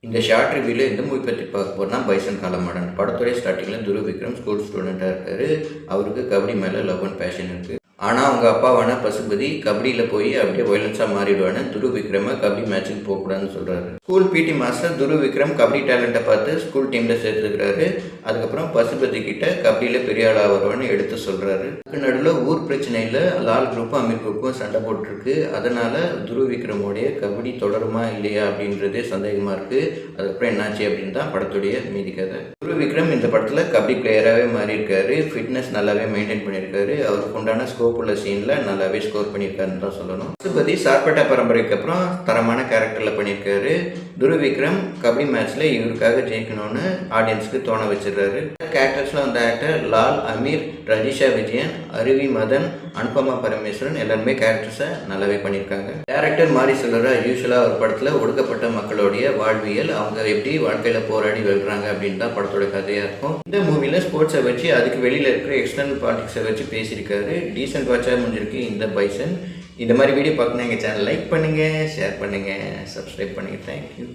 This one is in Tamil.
இந்த ஷார்ட் ரிவ்யூவில் எந்த மூவி பற்றி பார்க்க போகிறோம்னா பைசன் காலமாடன். படத்துடைய ஸ்டார்டிங்கில் துருவ் விக்ரம் ஸ்கூல் ஸ்டூடெண்ட்டாக இருக்கார். அவருக்கு கபடி மேலே லவ் அண்ட் பேஷன் இருக்குது. ஆனால் அவங்க அப்பாவான பசுபதி கபடியில் போய் அப்படியே வயலன்ஸாக மாறிடுவான்னு துருவ் விக்ரமை கபடி மேட்ச்சுக்கு போகக்கூடாதுன்னு சொல்கிறாரு. School PT master Dhruv Vikram kabaddi டேலண்ட்டை பார்த்து ஸ்கூல் டீமில் சேர்த்துக்கிறாரு. அதுக்கப்புறம் பசுபதி கிட்ட கபடியில் பெரிய ஆளாக வருவான்னு எடுத்து சொல்கிறாரு. அதுக்கு நடுவில் ஊர் பிரச்சனையில் லால் குரூப்பும் அமீர் குரூப்பும் சண்டை போட்டுருக்கு. அதனால் துருவ் விக்ரமோடைய கபடி தொடருமா இல்லையா அப்படின்றதே சந்தேகமாக இருக்குது. அதுக்கப்புறம் என்னாச்சு அப்படின்னு தான் படத்துடைய மீதி கதை. துருவ் விக்ரம் இந்த படத்தில் கபடி பிளேயராகவே மாறி இருக்காரு. ஃபிட்னஸ் நல்லாவே மெயின்டைன் பண்ணியிருக்காரு. அவருக்கு உண்டான ஸ்கோப் உள்ள சீனில் நல்லாவே ஸ்கோர் பண்ணியிருக்காருன்னு தான் சொல்லணும். பசுபதி சார்பட்டா பரம்பரைக்கு அப்புறம் தரமான கேரக்டரில் பண்ணியிருக்காரு. துருவ் விக்ரம் கபடி மேட்ச்சில் இவருக்காக ஜெயிக்கணும்னு ஆடியன்ஸுக்கு தோண வச்சிடுறாரு. கேரக்டர்ஸில் வந்த ஆக்டர் லால், அமீர், ரஜிஷா விஜயன், அருவி மதன், அனுபமா பரமேஸ்வரன் எல்லாருமே கேரக்டர்ஸை நல்லாவே பண்ணியிருக்காங்க. டேரக்டர் மாரி செல்வரா யூஸ்வலாக ஒரு படத்தில் ஒடுக்கப்பட்ட மக்களுடைய வாழ்வியல், அவங்க எப்படி வாழ்க்கையில் போராடி வெல்றாங்க அப்படின்னு தான் படத்தோட கதையாக இருக்கும். இந்த மூவியில் ஸ்போர்ட்ஸை வச்சு அதுக்கு வெளியில் இருக்கிற எக்ஸ்டர்னல் பாலிடிக்ஸை வச்சு பேசியிருக்காரு. டீசென்ட் வாட்சாக முடிஞ்சிருக்கு இந்த பைசன். இந்த மாதிரி வீடியோ பார்க்கணும் எங்கள் சேனல் லைக் பண்ணுங்கள், ஷேர் பண்ணுங்கள், சப்ஸ்கிரைப் பண்ணுங்கள். தேங்க்யூ.